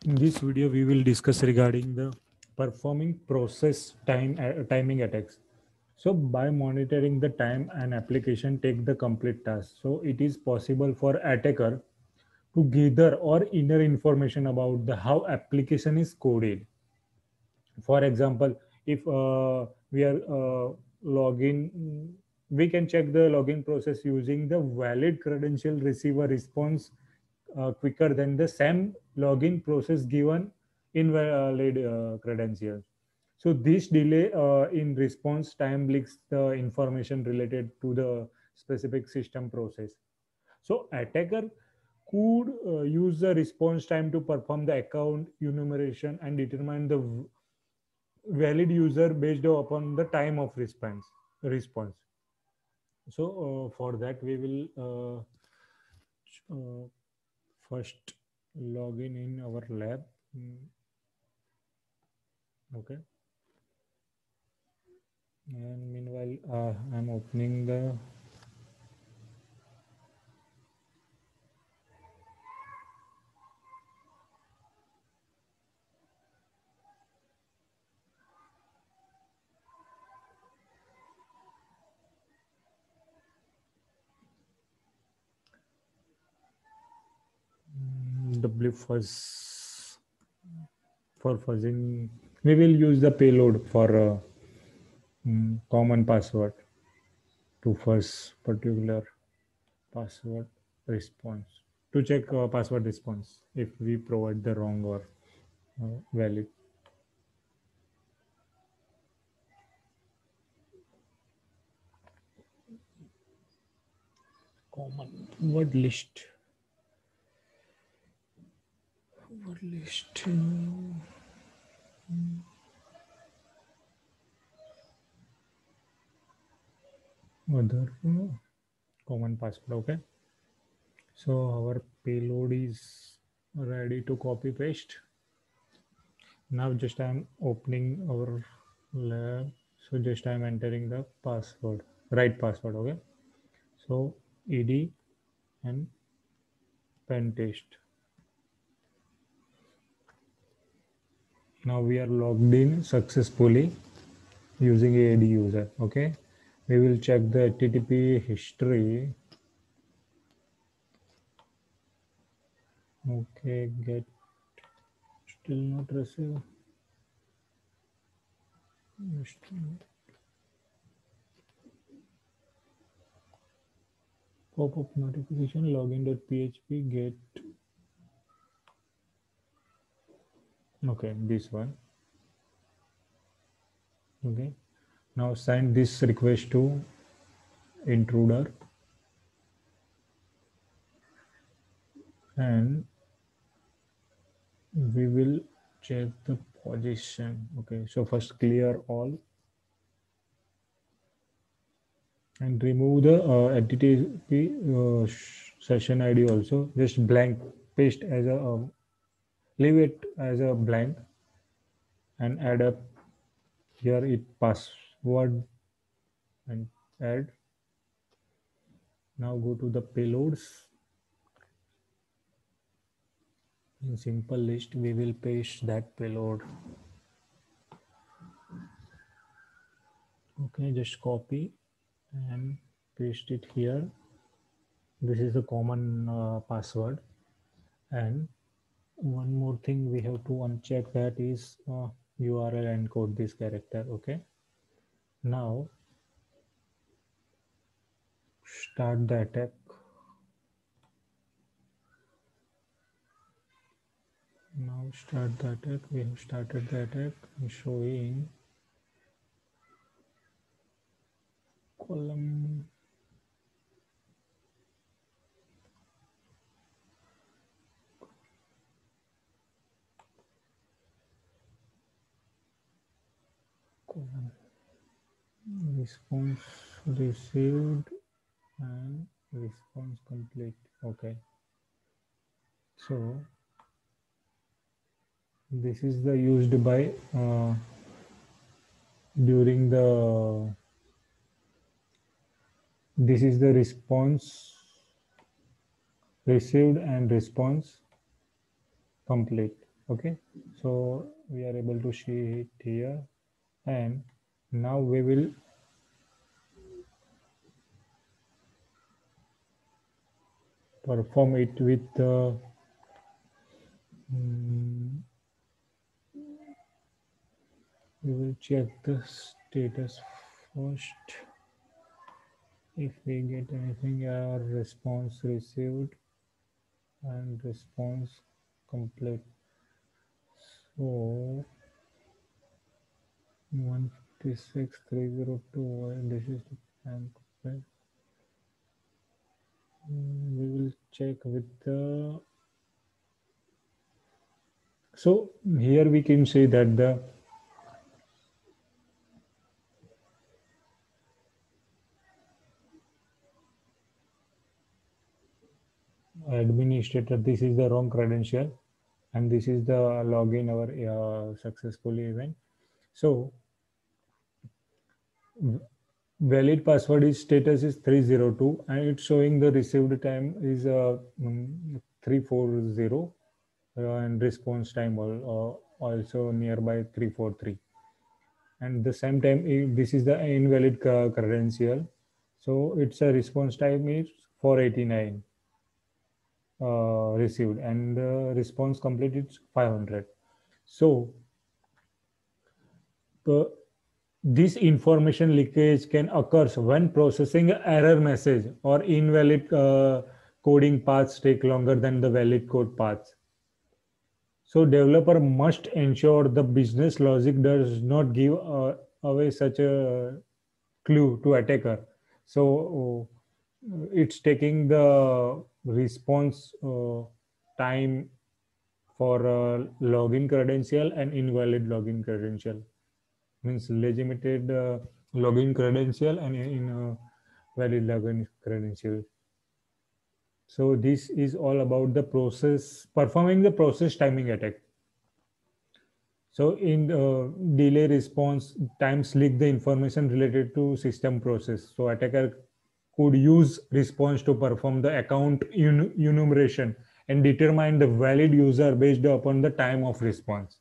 In this video, we will discuss regarding the performing process timing attacks. So by monitoring the time, an application take the complete task. So it is possible for attacker to gather or inner information about the how application is coded. For example, if we are login, we can check the login process using the valid credential receiver response quicker than the same login process given invalid credentials. So this delay in response time leaks the information related to the specific system process. So attacker could use the response time to perform the account enumeration and determine the valid user based upon the time of response. So for that we will first log in our lab. Okay, and meanwhile I'm opening the blue fuzz. For fuzzing we will use the payload for common password to fuzz particular password response to check password response if we provide the wrong or valid. Common word list. Word list. Other common password. Okay. So our payload is ready to copy paste. Now just I'm opening our lab. So just I'm entering the password, right password. Okay. So ed and pen test. Now we are logged in successfully using AD user. Okay. We will check the HTTP history. Okay, get still not received. Pop-up notification login.php get. Okay, this one. Okay. Now send this request to intruder and we will check the position. Okay, so first clear all and remove the HTTP session ID also. Just blank, paste as a leave it as a blank and add up here it password and add. Now go to the payloads. In simple list, we will paste that payload. Okay, just copy and paste it here. This is the common password. And one more thing we have to uncheck that is URL encode this character. Okay. Now start the attack. Now start the attack. We have started the attack. I'm showing column. Column. Response received and response complete. Okay. So this is the used by during the this is the response received and response complete. Okay, so we are able to see it here, and now we will perform it with the we will check the status first. If we get anything, our response received and response complete. So 156,302, this is the time complete. We will check with the. So here we can say that the administrator, this is the wrong credential, and this is the login our successfully event. So valid password is status is 302, and it's showing the received time is 340, and response time also nearby 343. And the same time, this is the invalid credential, so it's a response time is 489 received, and response complete is 500. So uh, this information leakage can occur when processing error message or invalid coding paths take longer than the valid code paths. So developer must ensure the business logic does not give away such a clue to attacker. So it's taking the response time for login credential and invalid login credential, means legitimate login credential and in valid login credential. So this is all about the process, performing the process timing attack. So in delay response, times leak the information related to system process. So attacker could use response to perform the account enumeration and determine the valid user based upon the time of response.